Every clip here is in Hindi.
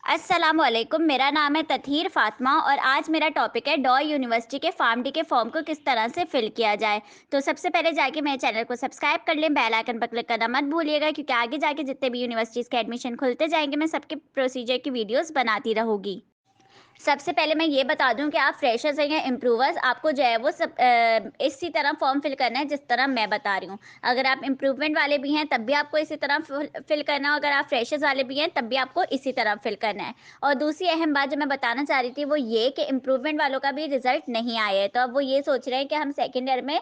अस्सलामुअलैकुम, मेरा नाम है तथीर फ़ातिमा और आज मेरा टॉपिक है डॉ यूनिवर्सिटी के फार्म डी के फॉर्म को किस तरह से फिल किया जाए। तो सबसे पहले जाके मेरे चैनल को सब्सक्राइब कर लें, बेल आइकन पर क्लिक करना मत भूलिएगा क्योंकि आगे जाके जितने भी यूनिवर्सिटीज़ के एडमिशन खुलते जाएंगे मैं सबके प्रोसीजर की वीडियोस बनाती रहूँगी। सबसे पहले मैं ये बता दूं कि आप फ्रेशर्स हैं या इम्प्रूवर्स, आपको जो है वो सब इसी तरह फॉर्म फिल करना है जिस तरह मैं बता रही हूँ। अगर आप इम्प्रूवमेंट वाले भी हैं तब भी आपको इसी तरह फिल करना है, अगर आप फ्रेशर्स वाले भी हैं तब भी आपको इसी तरह फिल करना है। और दूसरी अहम बात जो मैं बताना चाह रही थी वो ये कि इम्प्रूवमेंट वालों का भी रिजल्ट नहीं आया है, तो अब वो ये सोच रहे हैं कि हम सेकेंड ईयर में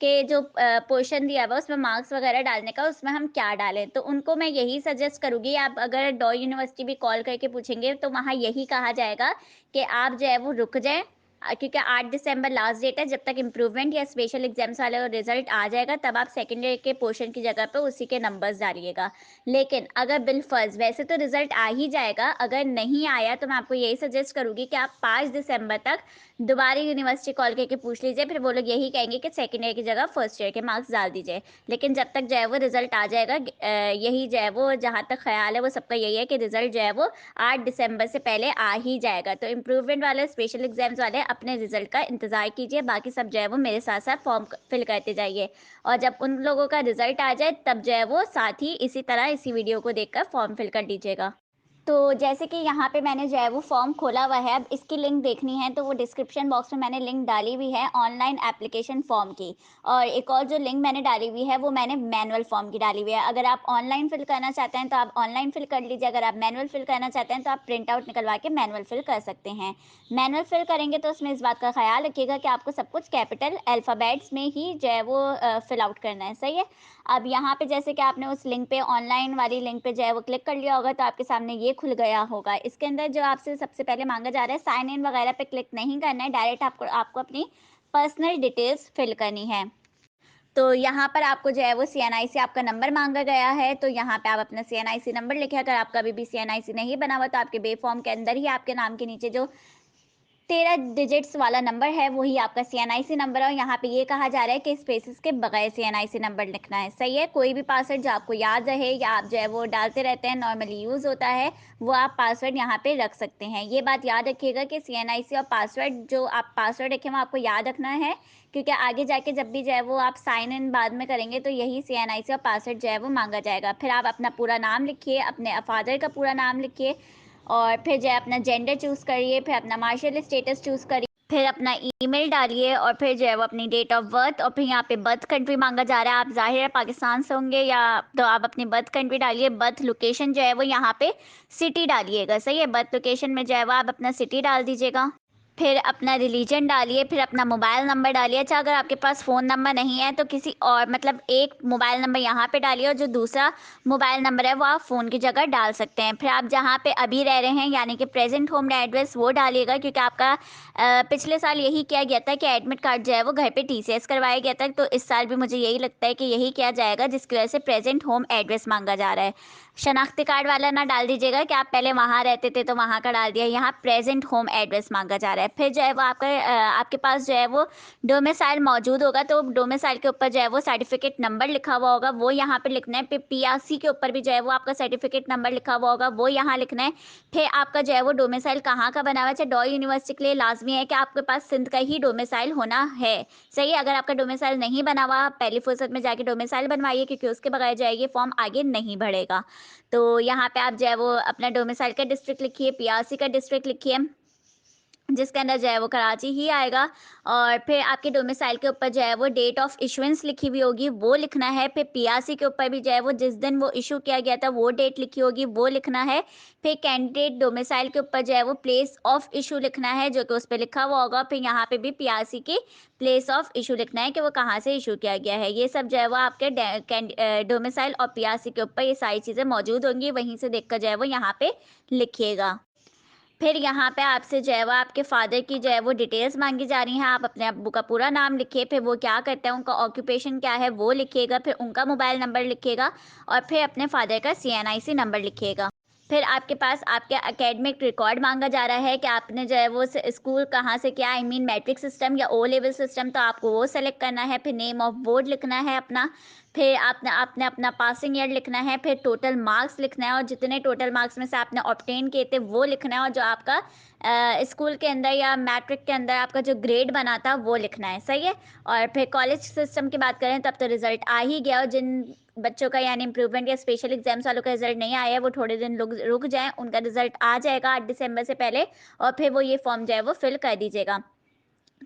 के जो पोर्शन दिया हुआ है उसमें मार्क्स वगैरह डालने का, उसमें हम क्या डालें? तो उनको मैं यही सजेस्ट करूँगी, आप अगर डॉ यूनिवर्सिटी भी कॉल करके पूछेंगे तो वहाँ यही कहा जाएगा कि आप जो है वो रुक जाएँ, क्योंकि 8 दिसंबर लास्ट डेट है। जब तक इम्प्रूवमेंट या स्पेशल एग्ज़ाम्स वाले का रिज़ल्ट आ जाएगा तब आप सेकंड ईयर के पोर्शन की जगह पे उसी के नंबर्स डालिएगा। लेकिन अगर बिलफ़र्ज़ वैसे तो रिज़ल्ट आ ही जाएगा, अगर नहीं आया तो मैं आपको यही सजेस्ट करूँगी कि आप 5 दिसंबर तक दोबारा यूनिवर्सिटी कॉल करके पूछ लीजिए, फिर वो लोग यही कहेंगे कि सेकंड ईयर की जगह फर्स्ट ईयर के मार्क्स डाल दीजिए। लेकिन जब तक जो है वो रिज़ल्ट आ जाएगा, यही जो है वो जहाँ तक ख़्याल है वो सबका यही है कि रिज़ल्ट जो है वो 8 दिसंबर से पहले आ ही जाएगा। तो इम्प्रूवमेंट वाले, स्पेशल एग्ज़ाम्स वाले अपने रिज़ल्ट का इंतज़ार कीजिए, बाकी सब जो है वो मेरे साथ-साथ फॉर्म फिल करते जाइए। और जब उन लोगों का रिज़ल्ट आ जाए तब जो है वो साथ ही इसी तरह इसी वीडियो को देखकर फॉर्म फिल कर लीजिएगा। तो जैसे कि यहाँ पे मैंने जो है वो फॉर्म खोला हुआ है, अब इसकी लिंक देखनी है तो वो डिस्क्रिप्शन बॉक्स में मैंने लिंक डाली हुई है ऑनलाइन एप्लीकेशन फॉर्म की। और एक और जो लिंक मैंने डाली हुई है वो मैंने मैनुअल फॉर्म की डाली हुई है। अगर आप ऑनलाइन फिल करना चाहते हैं तो आप ऑनलाइन फिल कर लीजिए, अगर आप मैनुअल फिल करना चाहते हैं तो आप प्रिंट आउट निकलवा के मैनुअल फिल कर सकते हैं। मैनुअल फिल करेंगे तो उसमें इस बात का ख्याल रखिएगा कि आपको सब कुछ कैपिटल अल्फ़ाबेट्स में ही जो है वो फिल आउट करना है, सही है। अब यहाँ पे जैसे कि आपने उस लिंक पे, ऑनलाइन वाली लिंक पे जो है वो क्लिक कर लिया होगा तो आपके सामने ये खुल गया होगा। इसके अंदर जो आपसे सबसे पहले मांगा जा रहा है, साइन इन वगैरह पे क्लिक नहीं करना है, डायरेक्ट आपको आपको अपनी पर्सनल डिटेल्स फिल करनी है। तो यहाँ पर आपको जो है वो सीएनआईसी आपका नंबर मांगा गया है, तो यहाँ पे आप अपना सीएनआईसी नंबर लिखें। अगर आपका अभी भी सीएनआईसी नहीं बना हुआ तो आपके बे फॉर्म के अंदर ही आपके नाम के नीचे जो 13 डिजिट्स वाला नंबर है वही आपका सीएनआईसी नंबर है। और यहाँ पे ये कहा जा रहा है कि स्पेसेस के बगैर सीएनआईसी नंबर लिखना है, सही है। कोई भी पासवर्ड जो आपको याद रहे या आप जो है वो डालते रहते हैं, नॉर्मली यूज़ होता है, वो आप पासवर्ड यहाँ पे रख सकते हैं। ये बात याद रखिएगा कि सीएनआईसी और पासवर्ड, जो आप पासवर्ड रखें वो आपको याद रखना है, क्योंकि आगे जाके जब भी जो है वो आप साइन इन बाद में करेंगे तो यही सीएनआईसी और पासवर्ड जो है वो मांगा जाएगा। फिर आप अपना पूरा नाम लिखिए, अपने फादर का पूरा नाम लिखिए, और फिर जो है अपना जेंडर चूज़ करिए, फिर अपना मार्शल स्टेटस चूज़ करिए, फिर अपना ईमेल डालिए, और फिर जो है वो अपनी डेट ऑफ बर्थ, और फिर यहाँ पे बर्थ कंट्री मांगा जा रहा है। आप ज़ाहिर है पाकिस्तान से होंगे, या तो आप अपनी बर्थ कंट्री डालिए। बर्थ लोकेशन जो है वो यहाँ पे सिटी डालिएगा, सही है। बर्थ लोकेशन में जो है वो आप अपना सिटी डाल दीजिएगा। फिर अपना रिलीजन डालिए, फिर अपना मोबाइल नंबर डालिए। अच्छा, अगर आपके पास फ़ोन नंबर नहीं है तो किसी और, मतलब एक मोबाइल नंबर यहाँ पे डालिए और जो दूसरा मोबाइल नंबर है वो आप फ़ोन की जगह डाल सकते हैं। फिर आप जहाँ पे अभी रह रहे हैं यानी कि प्रेजेंट होम एड्रेस वो डालिएगा, क्योंकि आपका पिछले साल यही किया गया था कि एडमिट कार्ड जो है वो घर पे टीसीएस करवाया गया था, तो इस साल भी मुझे यही लगता है कि यही किया जाएगा, जिसकी वजह से प्रेजेंट होम एड्रेस मांगा जा रहा है। शनाख्ती कार्ड वाला ना डाल दीजिएगा कि आप पहले वहाँ रहते थे तो वहाँ का डाल दिया, यहाँ प्रेजेंट होम एड्रेस मांगा जा रहा है। फिर जो है वो आपका आपके पास जो है वो डोमिसाइल मौजूद होगा, तो डोमिसाइल के ऊपर जो है वो सर्टिफिकेट नंबर लिखा हुआ होगा, वो यहाँ पे लिखना है। फिर पीआरसी के ऊपर भी जो है वो आपका सर्टिफिकेट नंबर लिखा हुआ होगा, वो यहाँ लिखना है। फिर आपका जो है वो डोमिसाइल कहाँ का बना हुआ है, चाहे डॉ यूनिवर्सिटी के लिए लाजमी है कि आपके पास सिंध का ही डोमिसाइल होना है, सही है। अगर आपका डोमिसाइल नहीं बना हुआ, आप पहली फुर्सत में जाके डोमिसाइल बनवाइए, क्योंकि उसके बगैर जो है ये फॉर्म आगे नहीं बढ़ेगा। तो यहाँ पे आप जो है वो अपना डोमिसाइल का डिस्ट्रिक्ट लिखिए, पीआरसी का डिस्ट्रिक्ट लिखिए, जिसके अंदर जो है वो कराची ही आएगा। और फिर आपके डोमिसाइल के ऊपर जो है वो डेट ऑफ इशुएंस लिखी हुई होगी, वो लिखना है। फिर पीआरसी के ऊपर भी जो है वो जिस दिन वो इशू किया गया था वो डेट लिखी होगी, वो लिखना है। फिर कैंडिडेट डोमिसाइल के ऊपर जो है वो प्लेस ऑफ इशू लिखना है, जो कि उस पर लिखा हुआ होगा। फिर यहाँ पे भी पीआरसी की प्लेस ऑफ इशू लिखना है कि वो कहाँ से इशू किया गया है। ये सब जो है वो आपके डोमिसाइल और पीआरसी के ऊपर ये सारी चीज़ें मौजूद होंगी, वहीं से देखकर जो है वो यहाँ पे लिखिएगा। फिर यहाँ पे आपसे जो है वो आपके फादर की जो है वो डिटेल्स मांगी जा रही हैं। आप अपने अब्बू का पूरा नाम लिखिए, फिर वो क्या करते हैं, उनका ऑक्यूपेशन क्या है वो लिखिएगा, फिर उनका मोबाइल नंबर लिखिएगा, और फिर अपने फादर का सीएनआईसी नंबर लिखिएगा। फिर आपके पास आपके एकेडमिक रिकॉर्ड माँगा जा रहा है कि आपने जो है वो स स्कूल कहाँ से किया, आई मीन मैट्रिक सिस्टम या ओ लेवल सिस्टम, तो आपको वो सेलेक्ट करना है। फिर नेम ऑफ बोर्ड लिखना है अपना, फिर आपने आपने अपना पासिंग ईयर लिखना है, फिर टोटल मार्क्स लिखना है और जितने टोटल मार्क्स में से आपने ऑब्टेन किए थे वो लिखना है, और जो आपका स्कूल के अंदर या मैट्रिक के अंदर आपका जो ग्रेड बना था वो लिखना है, सही है? और फिर कॉलेज सिस्टम की बात करें तब तो रिज़ल्ट आ ही गया, और जिन बच्चों का यानी इम्प्रूवमेंट या स्पेशल एग्जाम्स वालों का रिजल्ट नहीं आया है वो थोड़े दिन रुक जाएं, उनका रिजल्ट आ जाएगा 8 दिसंबर से पहले, और फिर वो ये फॉर्म जो है वो फिल कर दीजिएगा।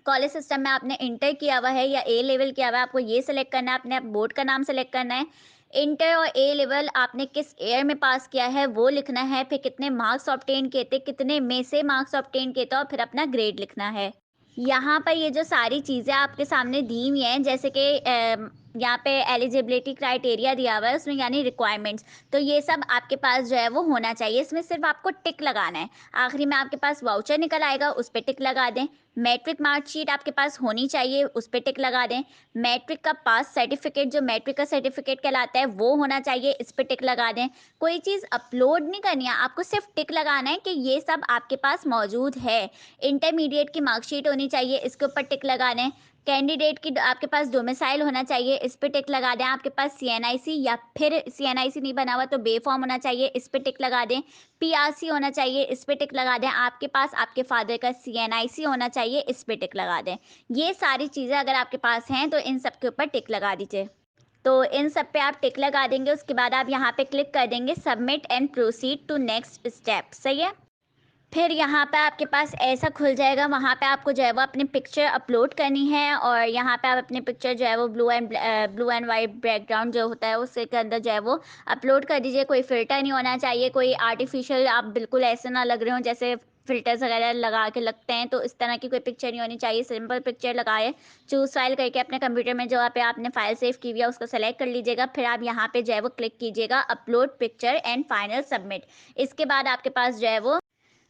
कॉलेज सिस्टम में आपने इंटर किया हुआ है या ए लेवल किया हुआ है, आपको ये सिलेक्ट करना है, अपने बोर्ड का नाम सेलेक्ट करना है। इंटर और ए लेवल आपने किस ईयर में पास किया है वो लिखना है, फिर कितने मार्क्स ऑब्टेन किए थे, कितने में से मार्क्स ऑब्टेन किए थे, और फिर अपना ग्रेड लिखना है। यहाँ पर ये जो सारी चीज़ें आपके सामने दी हुई हैं, जैसे कि यहाँ पे एलिजिबिलिटी क्राइटेरिया दिया हुआ है उसमें यानी रिक्वायरमेंट्स, तो ये सब आपके पास जो है वो होना चाहिए। इसमें सिर्फ आपको टिक लगाना है। आखिरी में आपके पास वाउचर निकल आएगा, उस पे टिक लगा दें। मैट्रिक मार्कशीट आपके पास होनी चाहिए, उस पे टिक लगा दें। मैट्रिक का पास सर्टिफिकेट, जो मैट्रिक का सर्टिफिकेट कहलाता है वो होना चाहिए, इस पे टिक लगा दें। कोई चीज़ अपलोड नहीं करनी है, आपको सिर्फ टिक लगाना है कि ये सब आपके पास मौजूद है। इंटरमीडिएट की मार्कशीट होनी चाहिए, इसके ऊपर टिक लगा दें। कैंडिडेट की आपके पास डोमिसाइल होना चाहिए, इस पे टिक लगा दें। आपके पास सीएनआईसी या फिर सीएनआईसी नहीं बना हुआ तो बे फॉर्म होना चाहिए, इस पे टिक लगा दें। पीआरसी होना चाहिए, इस पे टिक लगा दें। आपके पास आपके फादर का सीएनआईसी होना चाहिए, इस पे टिक लगा दें। ये सारी चीज़ें अगर आपके पास हैं तो इन सब के ऊपर टिक लगा दीजिए। तो इन सब पे आप टिक लगा देंगे, उसके बाद आप यहाँ पे क्लिक कर देंगे submit and proceed to next step, सही है? फिर यहाँ पे आपके पास ऐसा खुल जाएगा, वहाँ पे आपको जो है वो अपनी पिक्चर अपलोड करनी है, और यहाँ पे आप अपनी पिक्चर जो है वो ब्लू एंड वाइट बैकग्राउंड जो होता है उसके के अंदर जो है वो अपलोड कर दीजिए। कोई फ़िल्टर नहीं होना चाहिए, कोई आर्टिफ़िशियल आप बिल्कुल ऐसे ना लग रहे हो जैसे फ़िल्टर्स वगैरह लगा के लगते हैं, तो इस तरह की कोई पिक्चर नहीं होनी चाहिए। सिंपल पिक्चर लगाएँ, चूज़ फ़ाइल करके अपने कंप्यूटर में जो पे आपने फ़ाइल सेव की हुई है उसको सेलेक्ट कर लीजिएगा। फिर आप यहाँ पे जो है वो क्लिक कीजिएगा upload picture and final submit. इसके बाद आपके पास जो है वो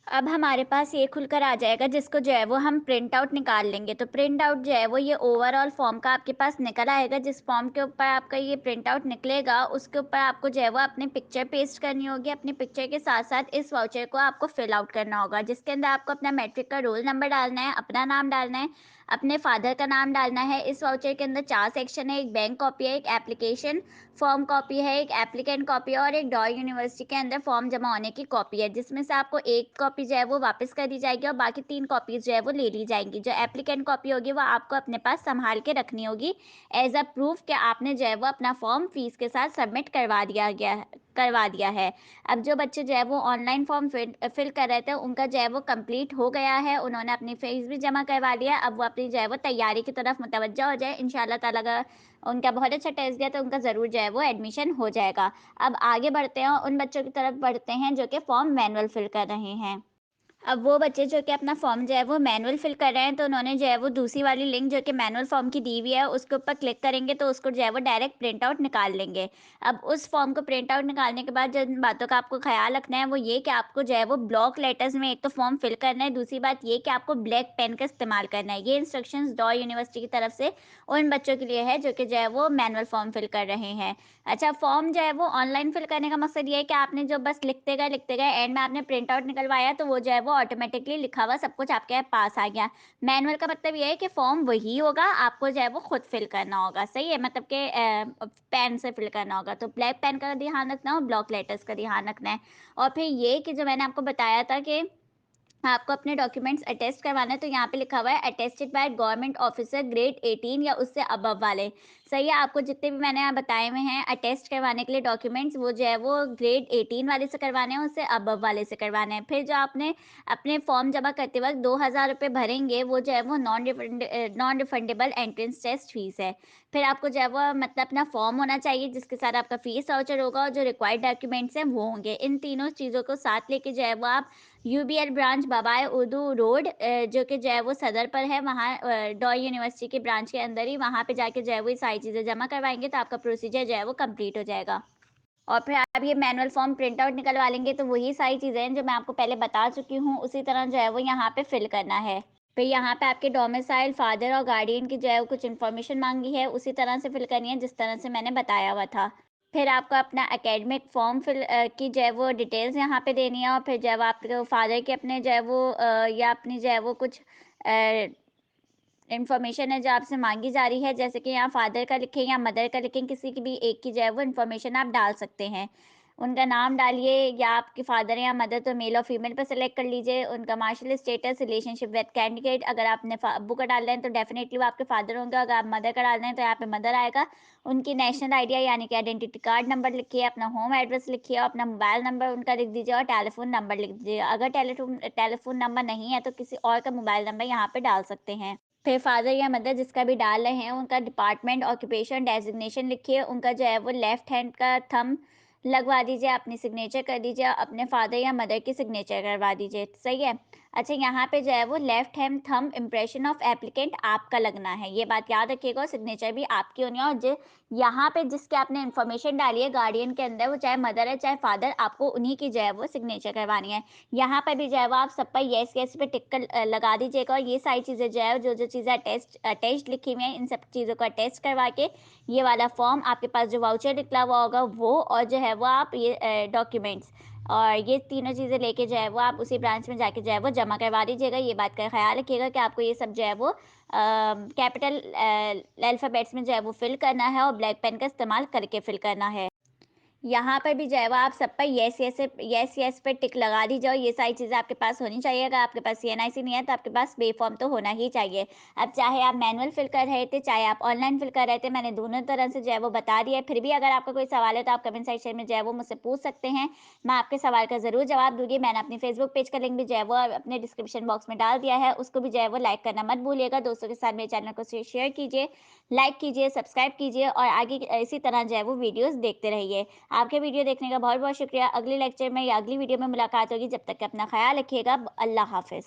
अब हमारे पास ये खुलकर आ जाएगा, जिसको जो है वो हम प्रिंट आउट निकाल लेंगे। तो प्रिंट आउट जो है वो ये ओवरऑल फॉर्म का आपके पास निकल आएगा। जिस फॉर्म के ऊपर आपका ये प्रिंट आउट निकलेगा उसके ऊपर आपको जो है वो अपनी पिक्चर पेस्ट करनी होगी। अपनी पिक्चर के साथ साथ इस वाउचर को आपको फिल आउट करना होगा, जिसके अंदर आपको अपना मैट्रिक का रोल नंबर डालना है, अपना नाम डालना है, अपने फादर का नाम डालना है। इस वाउचर के अंदर 4 सेक्शन है, एक बैंक कॉपी है, एक एप्लीकेशन फॉर्म कॉपी है, एक एप्लीकेंट कॉपी है, और एक डॉ यूनिवर्सिटी के अंदर फॉर्म जमा होने की कॉपी है, जिसमें से आपको एक कॉपी जो है वो वापस कर दी जाएगी और बाकी 3 कॉपीज़ जो है वो ले ली जाएँगी। जो एप्लीकेंट कॉपी होगी वो आपको अपने पास सँभाल के रखनी होगी एज़ अ प्रूफ कि आपने जो है वो अपना फॉर्म फ़ीस के साथ सबमिट करवा दिया है। अब जो बच्चे जो है वो ऑनलाइन फॉर्म फिल कर रहे थे उनका जो है वो कंप्लीट हो गया है, उन्होंने अपनी फ़ीस भी जमा करवा लिया है। अब वो अपनी जो है वो तैयारी की तरफ मुतवज्जा हो जाए, इंशाअल्लाह ताला अगर उनका बहुत अच्छा टेस्ट गया तो उनका ज़रूर जो है वो एडमिशन हो जाएगा। अब आगे बढ़ते हैं और उन बच्चों की तरफ बढ़ते हैं जो कि फॉर्म मैनुअल फिल कर रहे हैं। अब वो बच्चे जो कि अपना फॉर्म जो है वो मैनुअल फिल कर रहे हैं, तो उन्होंने जो है वो दूसरी वाली लिंक जो कि मैनुअल फॉर्म की दी हुई है उसके ऊपर क्लिक करेंगे तो उसको जो है वो डायरेक्ट प्रिंट आउट निकाल लेंगे। अब उस फॉर्म को प्रिंट आउट निकालने के बाद जिन बातों का आपको ख्याल रखना है वो ये कि आपको जो है वो ब्लॉक लेटर्स में एक तो फॉर्म फिल करना है, दूसरी बात ये कि आपको ब्लैक पेन का इस्तेमाल करना है। ये इंस्ट्रक्शंस डॉ यूनिवर्सिटी की तरफ से उन बच्चों के लिए है जो कि जो है वो मैनुअल फॉर्म फिल कर रहे हैं। अच्छा, फॉर्म जो है वो ऑनलाइन फिल करने का मकसद ये है कि आपने जो बस लिखते गए एंड में आपने प्रिंट आउट निकलवाया तो वो जो है वो ऑटोमेटिकली लिखा हुआ सब कुछ आपके पास आ गया। मैनुअल का मतलब ये है कि फॉर्म वही होगा, आपको जो है वो खुद फिल करना होगा, सही है? मतलब कि पेन से फिल करना होगा। तो ब्लैक पेन का ध्यान रखना और ब्लॉक लेटर्स का ध्यान रखना है। और फिर ये कि जो मैंने आपको बताया था कि आपको अपने डॉक्यूमेंट्स अटेस्ट करवाना है, तो यहाँ पे लिखा हुआ है attested by government officer grade 18 या उससे अबव वाले। सही है, आपको जितने भी मैंने यहाँ बताए हुए हैं अटेस्ट करवाने के लिए डॉक्यूमेंट्स वो जो है वो ग्रेड 18 वाले से करवाने हैं, उससे अबव वाले से करवाने हैं। फिर जो आपने अपने फॉर्म जमा करते वक्त 2000 रुपये भरेंगे वो जो है वो non refundable entrance test fees है। फिर आपको जो है वो मतलब अपना फॉर्म होना चाहिए जिसके साथ आपका फीस वाउचर होगा और जो रिक्वायर्ड डॉक्यूमेंट्स हैं वो होंगे। इन तीनों चीज़ों को साथ लेके जो है वो आप यूबीएल ब्रांच बाबाए उर्दू रोड जो कि जो है वो सदर पर है, वहाँ डॉ यूनिवर्सिटी के ब्रांच के अंदर ही वहाँ पे जाके जो है वो ये सारी चीज़ें जमा करवाएँगे तो आपका प्रोसीजर जो है वो कंप्लीट हो जाएगा। और फिर आप ये मैनुअल फॉर्म प्रिंट आउट निकलवा लेंगे तो वही सारी चीज़ें हैं जो मैं आपको पहले बता चुकी हूँ, उसी तरह जो है वो यहाँ पे फिल करना है। फिर यहाँ पे आपके डोमिसाइल, फादर और गार्डियन की जो है वो कुछ इन्फॉर्मेशन माँगी है, उसी तरह से फिल करनी है जिस तरह से मैंने बताया हुआ था। फिर आपको अपना एकेडमिक फॉर्म की जो है वो डिटेल्स यहाँ पे देनी है, और फिर जब आपके फादर के अपने जो है वो या अपनी जो है वो कुछ इन्फॉर्मेशन है जो आपसे मांगी जा रही है, जैसे कि यहाँ फादर का लिखें या मदर का लिखें, किसी की भी एक की जो है वो इन्फॉर्मेशन आप डाल सकते हैं। उनका नाम डालिए, या आपके फादर या मदर तो मेल और फीमेल पर सेलेक्ट कर लीजिए। उनका marital status, relationship with candidate, अगर आपने अब्बू का डाल रहे हैं तो डेफिनेटली वो आपके फादर होंगे, अगर आप मदर का डाल रहे हैं तो यहाँ पे मदर आएगा। उनकी नेशनल आइडिया यानी कि आइडेंटिटी कार्ड नंबर लिखिए, अपना होम एड्रेस लिखिए, अपना मोबाइल नंबर उनका लिख दीजिए और टेलीफोन नंबर लिख दीजिए। अगर टेलीफोन नंबर नहीं है तो किसी और का मोबाइल नंबर यहाँ पे डाल सकते हैं। फिर फादर या मदर जिसका भी डाल रहे हैं, उनका डिपार्टमेंट, ऑक्यूपेशन, डेज़िग्नेशन लिखिए, उनका जो है वो लेफ्ट हैंड का थंब लगवा दीजिए, अपनी सिग्नेचर कर दीजिए, अपने फादर या मदर की सिग्नेचर करवा दीजिए, सही है? अच्छा, यहाँ पे जो है वो left hand thumb impression of applicant आपका लगना है, ये बात याद रखिएगा, और सिग्नेचर भी आपकी होनी है, और यहाँ पे जिसके आपने इन्फॉर्मेशन डाली है गार्डियन के अंदर, वो चाहे मदर है, चाहे फादर, आपको उन्हीं की जो है वो सिग्नेचर करवानी है। यहाँ पर भी जो है वो आप सब पर येस येस पे टिक कर लगा दीजिएगा, और ये सारी चीज़ें जो है जो चीज़ें अटैच्ड लिखी हुई हैं, इन सब चीज़ों को अटैच करवा के ये वाला फॉर्म, आपके पास जो वाउचर निकला हुआ होगा वो, और जो है वो आप ये डॉक्यूमेंट्स और ये तीनों चीज़ें लेके जो है वो आप उसी ब्रांच में जाके जो है वो जमा करवा दीजिएगा। ये बात का ख़्याल रखिएगा कि आपको ये सब जो है वो कैपिटल अल्फ़ाबेट्स में जो है वो फ़िल करना है, और ब्लैक पेन का इस्तेमाल करके फ़िल करना है। यहाँ पर भी जो है वो आप सब पर येस येस पे टिक लगा दीजिए, और ये सारी चीज़ें आपके पास होनी चाहिए। अगर आपके पास सीएनआईसी नहीं है तो आपके पास बे फॉर्म तो होना ही चाहिए। अब चाहे आप मैनुअल फिल कर रहे थे, चाहे आप ऑनलाइन फिल कर रहे थे, मैंने दोनों तरह से जो है वो बता दिया है। फिर भी अगर आपका कोई सवाल है तो आप कमेंट सेक्शन में जो है वो मुझसे पूछ सकते हैं। मैं आपके सवाल का ज़रूर जवाब दूँगी। मैंने अपनी फेसबुक पेज का लिंक भी जो है वो अपने डिस्क्रिप्शन बॉक्स में डाल दिया है, उसको भी जो है वो लाइक करना मत भूलिएगा। दोस्तों के साथ मेरे चैनल को शेयर कीजिए, लाइक कीजिए, सब्सक्राइब कीजिए, और आगे इसी तरह जो है वो वीडियोज़ देखते रहिए। आपके वीडियो देखने का बहुत-बहुत शुक्रिया। अगले लेक्चर में या अगली वीडियो में मुलाकात होगी। जब तक के अपना ख़्याल रखिएगा। अल्लाह हाफ़िज़।